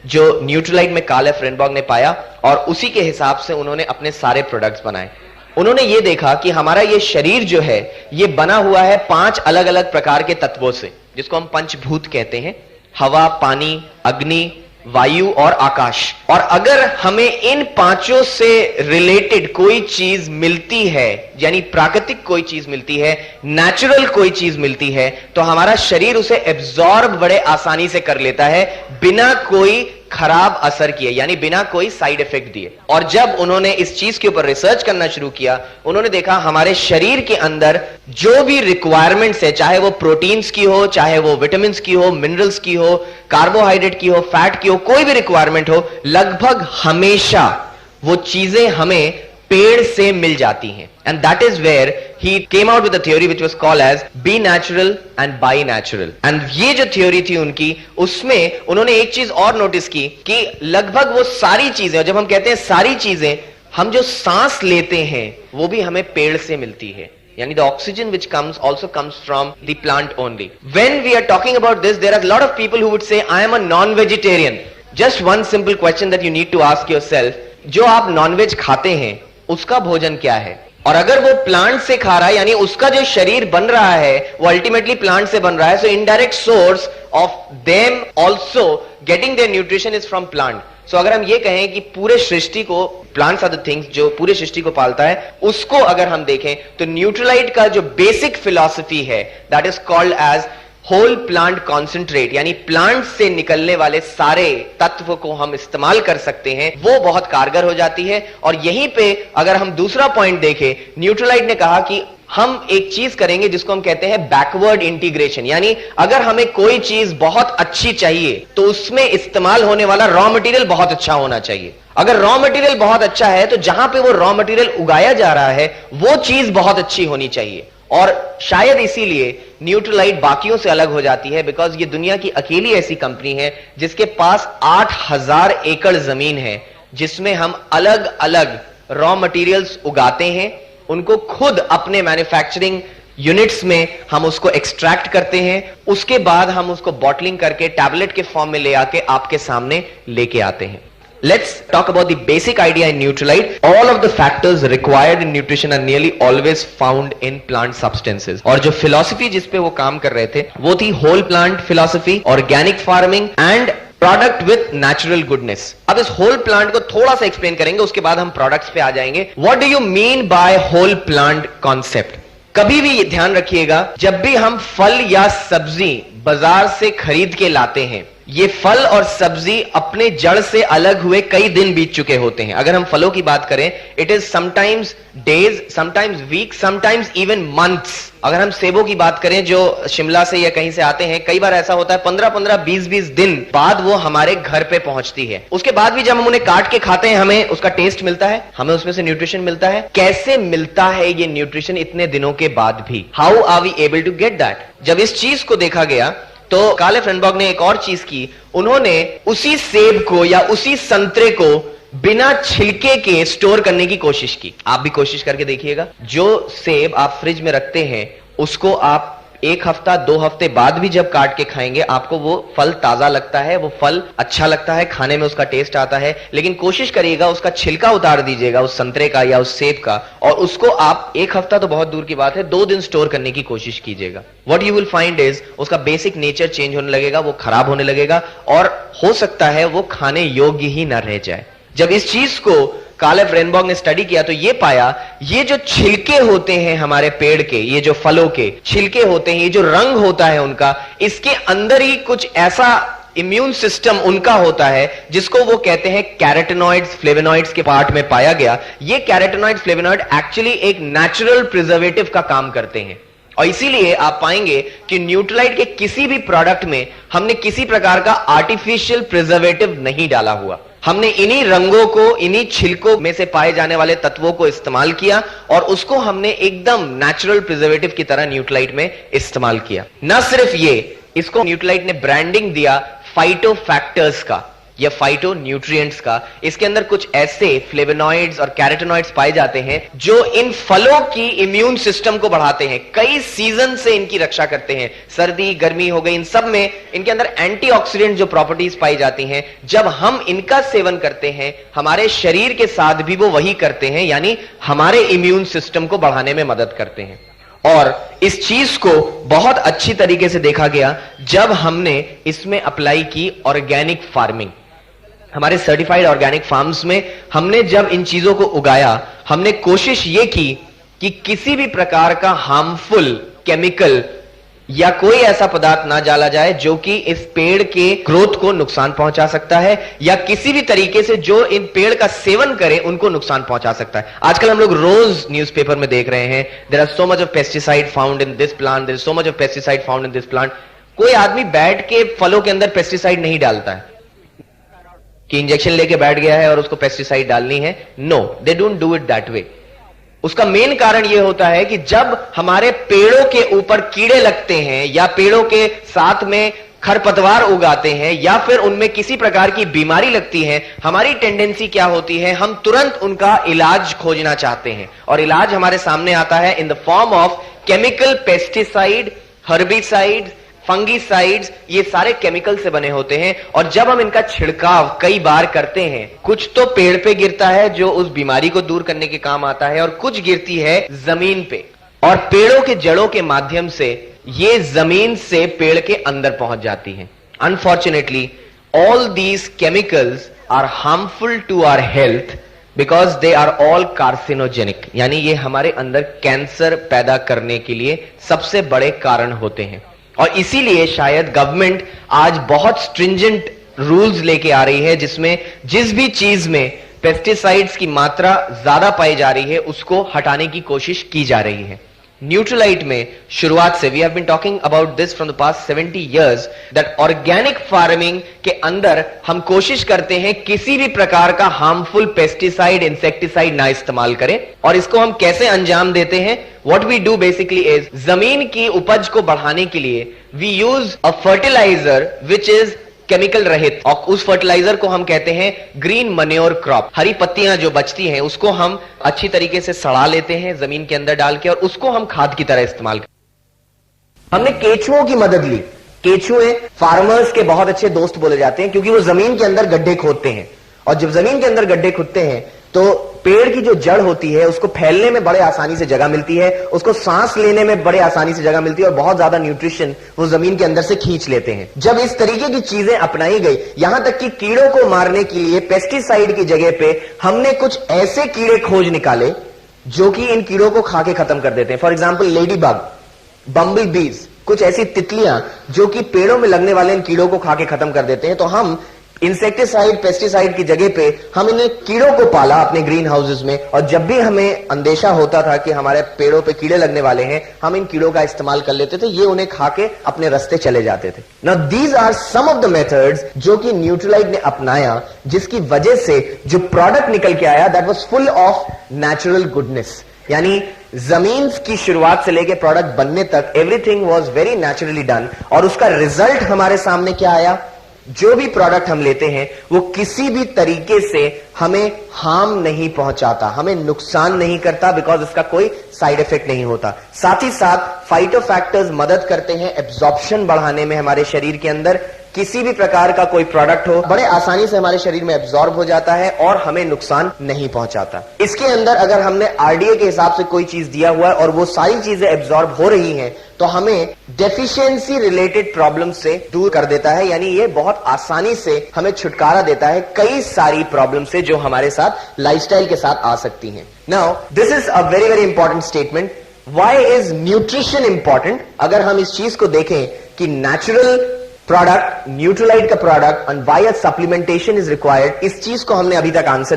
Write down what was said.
जो न्यूट्रलाइट में Karl F रेनबॉर्ग ने पाया, और उसी के हिसाब से उन्होंने अपने सारे प्रोडक्ट्स बनाए। उन्होंने ये देखा कि हमारा ये शरीर जो है ये बना हुआ है 5 अलग अलग प्रकार के तत्वों से, जिसको हम पंचभूत कहते हैं, हवा, पानी, अग्नि, वायु और आकाश। और अगर हमें इन 5 से रिलेटेड कोई चीज मिलती है, यानी प्राकृतिक कोई चीज मिलती है, नेचुरल कोई चीज मिलती है, तो हमारा शरीर उसे एब्जॉर्ब बड़े आसानी से कर लेता है बिना कोई खराब असर किए, यानी बिना कोई साइड इफेक्ट दिए। और जब उन्होंने इस चीज के ऊपर रिसर्च करना शुरू किया, उन्होंने देखा हमारे शरीर के अंदर जो भी रिक्वायरमेंट्स है, चाहे वो प्रोटीन्स की हो, चाहे वो विटामिन की हो, मिनरल्स की हो, कार्बोहाइड्रेट की हो, फैट की हो, कोई भी रिक्वायरमेंट हो, लगभग हमेशा वो चीजें हमें पेड़ से मिल जाती हैं। And that is where he came out with a theory which was called as be natural and buy natural. And ये जो थ्योरी थी उनकी, उसमें उन्होंने एक चीज और नोटिस की कि लगभग वो सारी चीजें, और जब हम कहते हैं सारी चीजें, हम जो सांस लेते हैं वो भी हमें पेड़ से मिलती है, यानी the oxygen which also comes from the plant only. When we are talking about this, there are a lot of people who would say, I am a non-vegetarian. Just one simple question that you need to ask yourself, जो आप nonveg खाते हैं उसका भोजन क्या है? और अगर वो प्लांट से खा रहा है, यानी उसका जो शरीर बन रहा है वो अल्टीमेटली प्लांट से बन रहा है, so indirect source of them also getting their nutrition is from plant. So अगर हम ये कहें कि पूरे सृष्टि को, प्लांट्स आर द थिंग्स जो पूरे सृष्टि को पालता है, उसको अगर हम देखें तो न्यूट्रलाइट का जो बेसिक फिलॉसफी है that is called as whole plant concentrate, यानी प्लांट से निकलने वाले सारे तत्व को हम इस्तेमाल कर सकते हैं, वो बहुत कारगर हो जाती है। और यहीं पे अगर हम दूसरा पॉइंट देखें, न्यूट्रलाइट ने कहा कि हम एक चीज करेंगे जिसको हम कहते हैं बैकवर्ड इंटीग्रेशन, यानी अगर हमें कोई चीज बहुत अच्छी चाहिए तो उसमें इस्तेमाल होने वाला रॉ मटेरियल बहुत अच्छा होना चाहिए। अगर रॉ मटेरियल बहुत अच्छा है तो जहां पे वो रॉ मटेरियल उगाया जा रहा है वो चीज बहुत अच्छी होनी चाहिए। और शायद इसीलिए न्यूट्रलाइट बाकियों से अलग हो जाती है, बिकॉज ये दुनिया की अकेली ऐसी कंपनी है जिसके पास 8000 एकड़ जमीन है, जिसमें हम अलग अलग रॉ मटेरियल्स उगाते हैं, उनको खुद अपने मैन्युफैक्चरिंग यूनिट्स में हम उसको एक्सट्रैक्ट करते हैं, उसके बाद हम उसको बॉटलिंग करके टैबलेट के फॉर्म में ले आके आपके सामने लेके आते हैं। Let's talk about the basic idea in Nutrilite. All of the factors required in nutrition are nearly always found in plant substances. और जो philosophy जिस पे वो काम कर रहे थे वो थी whole plant philosophy, organic farming and product with natural goodness. अब इस whole plant को थोड़ा सा एक्सप्लेन करेंगे, उसके बाद हम products पे आ जाएंगे। What do you mean by whole plant concept? कभी भी ध्यान रखिएगा, जब भी हम फल या सब्जी बाजार से खरीद के लाते हैं, ये फल और सब्जी अपने जड़ से अलग हुए कई दिन बीत चुके होते हैं। अगर हम फलों की बात करें, it is sometimes days, sometimes week, sometimes even months. अगर हम सेबों की बात करें जो शिमला से या कहीं से आते हैं, कई बार ऐसा होता है 15-15, 20-20 दिन बाद वो हमारे घर पे पहुंचती है। उसके बाद भी जब हम उन्हें काट के खाते हैं हमें उसका टेस्ट मिलता है, हमें उसमें से न्यूट्रिशन मिलता है। कैसे मिलता है ये न्यूट्रिशन इतने दिनों के बाद भी? How are we able to get that? जब इस चीज को देखा गया तो कार्ल एफ रेनबॉर्ग ने एक और चीज की, उन्होंने उसी सेब को या उसी संतरे को बिना छिलके के स्टोर करने की कोशिश की। आप भी कोशिश करके देखिएगा, जो सेब आप फ्रिज में रखते हैं उसको आप 1 हफ्ता 2 हफ्ते बाद भी जब काट के खाएंगे आपको वो फल ताजा लगता है, वो फल अच्छा लगता है, खाने में उसका टेस्ट आता है। लेकिन कोशिश करिएगा उसका छिलका उतार दीजिएगा उस संतरे का या उस सेब का, और उसको आप 1 हफ्ता तो बहुत दूर की बात है 2 दिन स्टोर करने की कोशिश कीजिएगा। What you will find is उसका बेसिक नेचर चेंज होने लगेगा, वो खराब होने लगेगा और हो सकता है वो खाने योग्य ही न रह जाए। जब इस चीज को कार्ल एफ रेनबॉर्ग ने स्टडी किया तो ये पाया, ये जो छिलके होते हैं हमारे पेड़ के, ये जो फलों के छिलके होते हैं, ये जो रंग होता है उनका, इसके अंदर ही कुछ ऐसा इम्यून सिस्टम उनका होता है जिसको वो कहते हैं कैरोटीनॉइड्स, फ्लेवोनॉइड्स के पार्ट में पाया गया। ये कैरोटीनॉइड, फ्लेवोनॉइड एक्चुअली एक नेचुरल प्रिजर्वेटिव का काम करते हैं। और इसीलिए आप पाएंगे कि न्यूट्रलाइट के किसी भी प्रोडक्ट में हमने किसी प्रकार का आर्टिफिशियल प्रिजर्वेटिव नहीं डाला हुआ। हमने इन्हीं रंगों को, इन्हीं छिलकों में से पाए जाने वाले तत्वों को इस्तेमाल किया और उसको हमने एकदम नेचुरल प्रिजर्वेटिव की तरह न्यूट्रलाइट में इस्तेमाल किया। न सिर्फ ये, इसको न्यूट्रलाइट ने ब्रांडिंग दिया फाइटो फैक्टर्स का। या फाइटो न्यूट्रिएंट्स का, इसके अंदर कुछ ऐसे फ्लेवोनॉइड्स और कैरोटीनॉइड्स पाए जाते हैं जो इन फलों की इम्यून सिस्टम को बढ़ाते हैं, कई सीजन से इनकी रक्षा करते हैं। सर्दी गर्मी हो गई, इन सब में इनके अंदर एंटीऑक्सीडेंट जो प्रॉपर्टीज पाई जाती हैं, जब हम इनका सेवन करते हैं हमारे शरीर के साथ भी वो वही करते हैं, यानी हमारे इम्यून सिस्टम को बढ़ाने में मदद करते हैं। और इस चीज को बहुत अच्छी तरीके से देखा गया जब हमने इसमें अप्लाई की ऑर्गेनिक फार्मिंग। हमारे सर्टिफाइड ऑर्गेनिक फार्म्स में हमने जब इन चीजों को उगाया, हमने कोशिश यह की कि किसी भी प्रकार का हार्मफुल केमिकल या कोई ऐसा पदार्थ ना डाला जाए जो कि इस पेड़ के ग्रोथ को नुकसान पहुंचा सकता है, या किसी भी तरीके से जो इन पेड़ का सेवन करे उनको नुकसान पहुंचा सकता है। आजकल हम लोग रोज न्यूज़पेपर में देख रहे हैं, there are so much of pesticide found in this plant, there is so much of pesticide found in this plant. कोई आदमी बैठ के फलों के अंदर पेस्टिसाइड नहीं डालता है कि इंजेक्शन लेके बैठ गया है और उसको पेस्टिसाइड डालनी है। No, they don't do it that way. उसका मेन कारण यह होता है कि जब हमारे पेड़ों के ऊपर कीड़े लगते हैं या पेड़ों के साथ में खरपतवार उगाते हैं या फिर उनमें किसी प्रकार की बीमारी लगती है, हमारी टेंडेंसी क्या होती है, हम तुरंत उनका इलाज खोजना चाहते हैं। और इलाज हमारे सामने आता है in the form of chemical pesticide, herbicide, fungicides. ये सारे केमिकल से बने होते हैं और जब हम इनका छिड़काव कई बार करते हैं, कुछ तो पेड़ पे गिरता है जो उस बीमारी को दूर करने के काम आता है और कुछ गिरती है जमीन पे, और पेड़ों के जड़ों के माध्यम से ये जमीन से पेड़ के अंदर पहुंच जाती है। Unfortunately all these chemicals are harmful to our health because they are all carcinogenic, यानी ये हमारे अंदर कैंसर पैदा करने के लिए सबसे बड़े कारण होते हैं। और इसीलिए शायद गवर्नमेंट आज बहुत स्ट्रिंजेंट रूल्स लेके आ रही है जिसमें जिस भी चीज में पेस्टिसाइड्स की मात्रा ज्यादा पाई जा रही है उसको हटाने की कोशिश की जा रही है। न्यूट्रलाइट में शुरुआत से we have been talking about this from the past 70 years that organic farming के अंदर हम कोशिश करते हैं किसी भी प्रकार का हार्मफुल पेस्टिसाइड, इंसेक्टिसाइड ना इस्तेमाल करें। और इसको हम कैसे अंजाम देते हैं? What we do basically is, जमीन की उपज को बढ़ाने के लिए we use a fertiliser which is chemical रहित, और उस फर्टिलाइजर को हम कहते हैं ग्रीन मैन्योर क्रॉप। हरी पत्तियां जो बचती हैं उसको हम अच्छी तरीके से सड़ा लेते हैं जमीन के अंदर डाल के और उसको हम खाद की तरह इस्तेमाल करते। हमने केचुओं की मदद ली। केचुए फार्मर्स के बहुत अच्छे दोस्त बोले जाते हैं क्योंकि वो जमीन के अंदर गड्ढे खोदते हैं, और जब जमीन के अंदर गड्ढे खुदते हैं तो पेड़ की जो जड़ होती है उसको फैलने में बड़े आसानी से जगह मिलती है, उसको सांस लेने में बड़े आसानी से जगह मिलती है और बहुत ज्यादा न्यूट्रिशन वो जमीन के अंदर से खींच लेते हैं। जब इस तरीके की चीजें अपनाई गई, यहां तक कि कीड़ों को मारने के लिए पेस्टिसाइड की जगह पे हमने कुछ ऐसे कीड़े खोज निकाले जो कि इन कीड़ों को खा के खत्म कर देते हैं। फॉर एग्जाम्पल लेडी बग, बम्बल बीज, कुछ ऐसी तितलियां जो कि पेड़ों में लगने वाले इन कीड़ों को खा के खत्म कर देते हैं। तो हम इंसेक्टिसाइड, पेस्टिसाइड की जगह पे हम इन कीड़ों को पाला अपने ग्रीन हाउसेज में, और जब भी हमें अंदेशा होता था कि हमारे पेड़ों पे कीड़े लगने वाले हैं, हम इन कीड़ों का इस्तेमाल कर लेते थे, ये उन्हें खा के अपने रास्ते चले जाते थे। Now these are some of the methods जो कि न्यूट्रलाइट ने अपनाया, जिसकी वजह से जो प्रोडक्ट निकल के आया that was full of natural goodness, यानी जमीन की शुरुआत से लेके प्रोडक्ट बनने तक everything was very naturally done. और उसका रिजल्ट हमारे सामने क्या आया? जो भी प्रोडक्ट हम लेते हैं वो किसी भी तरीके से हमें हार्म नहीं पहुंचाता, हमें नुकसान नहीं करता, बिकॉज इसका कोई साइड इफेक्ट नहीं होता। साथ ही साथ फाइटोफैक्टर्स मदद करते हैं एब्जॉर्प्शन बढ़ाने में हमारे शरीर के अंदर। किसी भी प्रकार का कोई प्रोडक्ट हो बड़े आसानी से हमारे शरीर में एब्जॉर्ब हो जाता है और हमें नुकसान नहीं पहुंचाता। इसके अंदर अगर हमने आरडीए के हिसाब से कोई चीज दिया हुआ है और वो सारी चीजें एब्जॉर्ब हो रही हैं, तो हमें डेफिशिएंसी रिलेटेड प्रॉब्लम से दूर कर देता है, यानी ये बहुत आसानी से हमें छुटकारा देता है कई सारी प्रॉब्लम से जो हमारे साथ लाइफस्टाइल के साथ आ सकती हैं। Now this is a very very important statement. Why is nutrition important? अगर हम इस चीज को देखें कि नेचुरल प्रोडक्ट, न्यूट्रलाइट का product, and why a supplementation is required, इस चीज को हमने अभी तक आंसर